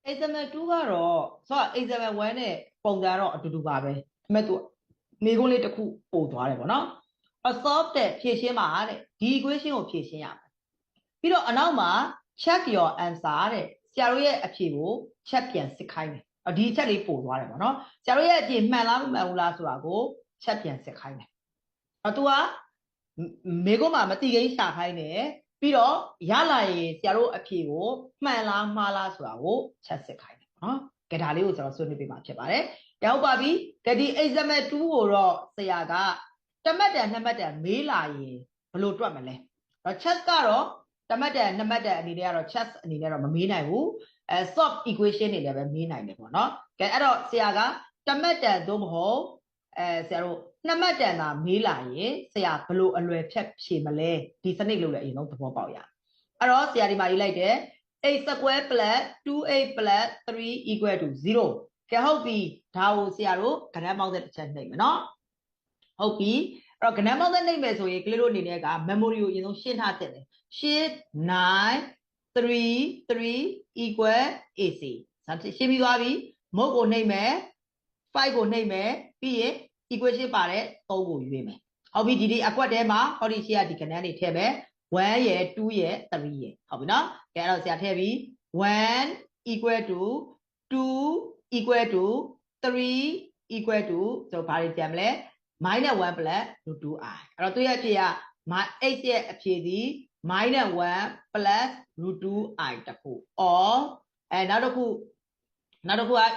example 2ကတော့ဆိုတော့ example 1နဲ့ပုံစံတော့အတူတူပါပဲဒါပေမဲ့သူမိကုန်းလေးတစ်ခုပို့သွားတယ်ပေါ့နော် solve တဲ့ဖြည့်ရှင်းပါတဲ့ဒီ equation ကိုဖြည့်ရှင်းရမယ်ပြီးတော့အနောက်မှာ check your answer တဲ့ဆရာတို့ရဲ့အဖြေကို check ပြန်စစ်ခိုင်းတယ်ဒီအချက်လေးပို့သွားတယ်ပေါ့နော်ဆရာတို့ရဲ့အဖြေမှန်လားမမှန်ဘူးလားဆိုတာကို check ပြန်စစ်ခိုင်းတယ်သူကမိကုန်းမှာမတိကိန်းရှာခိုင်းတယ်ပြီးတော့ရလာရင်ဆရာတို့အဖြေကိုမှန်လားမှားလားဆိုတာကို check စစ်ခိုင်းတယ်နော်ကဲဒါလေးကိုကျွန်တော်ဆွေးနွေးပေးမှာဖြစ်ပါတယ်ရောက်ပါပြီကဲဒီ example 2ကိုတော့ဆရာကတမတ်တန်နှစ်မတ်တန်မေးလာရင်ဘယ်လိုတွက်မလဲcheck ကတော့တမတ်တန်နှစ်မတ်တန်အနေနဲ့ကတော့ check အနေနဲ့တော့မမေးနိုင်ဘူးsolve equation တွေလည်းပဲမေးနိုင်တယ်ပေါ့နော်ကဲအဲ့တော့ဆရာကတမတ်တန်သို့မဟုတ်ဆရာတို့နှစ်မတ်တန်သာမေးလာရင်ဆရာဘယ်လိုအလွယ်ဖြတ်ဖြေမလဲဒီစနစ်လို့လည်းအရင်ဆုံးသဘောပေါက်ရအဲ့တော့ဆရာဒီမှာရေးလိုက်တယ် 8 square plus 2a plus 3 equal to 0ကဲဟုတ်ပြီဒါကိုဆရာတို့ကဏ္ဍပေါင်းတဲ့တစ်ချက်နှိပ်မယ်နော်ဟုတ်ပြီအဲ့တော့ကဏ္ဍပေါင်းတဲ့နှိပ်မယ်ဆိုရင်ကလေးတို့အနေနဲ့က memory ကိုအရင်ဆုံးရှင်းထားတဲ့တယ်ရှင်း9 3 3 equal AC ရှင်းပြီးသွားပြီမုတ်ကိုနှိပ်မယ်5ကိုနှိပ်မယ်ပြီးရင် equation ပါတဲ့3ကိုရွေးမယ်ဟုတ်ပြီဒီအကွက်ထဲမှာဟောဒီရှေ့ကဒီကဏ္ဍလေးထည့်မယ်1ရယ်2ရယ်3ရယ်ဟုတ်ပြီနော်ကဲအဲ့တော့ဆရာထည့်ပြီး1 equal to 2 equal to 3 equal to ဆိုတော့ဘာတွေပြန်မလဲ -1 plus root 2i အဲ့တော့သူရဲ့အဖြေက 8ရဲ့အဖြေဒီ -1 plus root 2i တခု or နောက်တစ်ခုက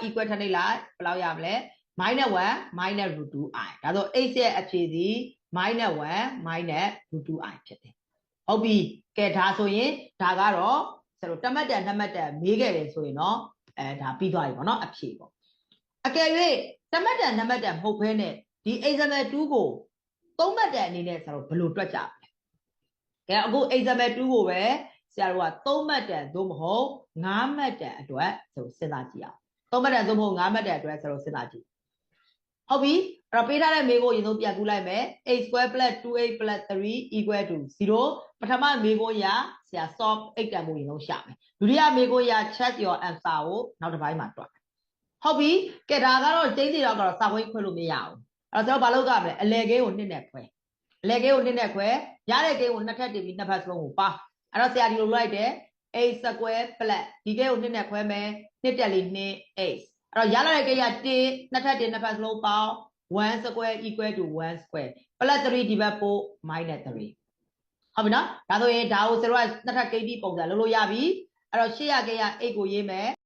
equal ထပ်နေလိုက်ဘယ်လောက်ရမလဲ -1 minus root 2i ဒါဆို8ရဲ့အဖြေဒီ -1 minus root 2i ဖြစ်တယ်ဟုတ်ပြီကဲဒါဆိုရင်ဒါကတော့ဆိုတော့တမတ်တန်နှစ်မတ်တန်မေးခဲ့တယ်ဆိုရင်တော့ဒါပြီးသွားပြီပေါ့နော်အဖြေပေါ့အကယ်၍တမတ်တန်နှစ်မတ်တန်မဟုတ်ဘဲနဲ့ဒီ example 2ကိုသုံးမတ်တန်အနေနဲ့ဆိုတော့ဘယ်လိုတွက်ကြမလဲကဲအခု example 2ကိုပဲဆရာတို့ကသုံးမတ်တန်သို့မဟုတ်5မတ်တန်အတွက်ဆိုစဉ်းစားကြည့်အောင်သုံးမတ်တန်သို့မဟုတ်5မတ်တန်အတွက်ဆိုတော့စဉ်းစားကြည့်ဟုတ်ပြီအဲ့တော့ပေးထားတဲ့မေးခွန်းရင်ဆုံးပြန်ကူးလိုက်မယ် 8 square plus 2a plus 3 equal to 0ပထမမေးခွန်းရဆရာ solve 8တန်ဖို့ရင်ဆုံးရှာမယ်ဒုတိယမေးခွန်းရ check your answer ကိုနောက်တစ်ပိုင်းမှာတွက်ဟုတ်ပြီကဲဒါကတော့ကျင်းစီတော့စာခွင့်ခွဲလို့မရအောင်အဲ့တော့ကျွန်တော်ဘာလုပ်ကြမလဲအလဲကိန်းကို2နဲ့ခွဲအလဲကိန်းကို2နဲ့ခွဲရတဲ့ကိန်းကို2ထပ်တင်ပြီးနှစ်ဖက်စလုံးကိုပါအဲ့တော့ဆရာဒီလိုလိုက်တယ်8 square plus ဒီကိန်းကို2နဲ့ခွဲမယ်2တက်လေး2 8အဲ့တော့ရလာတဲ့ကိန်းက1နှစ်ထပ်တင်နှစ်ဖက်စလုံးပေါင်း1 square equal to 1 square plus 3 divided 4 minus 3ဟုတ်ပြီနော်ဒါဆိုရင်ဒါကိုဆရာတို့ကနှစ်ထပ်ကိန်းပြီးပုံစံလုပ်လို့ရပြီအဲ့တော့ရှေ့ရကိန်းက8ကိုရေးမယ်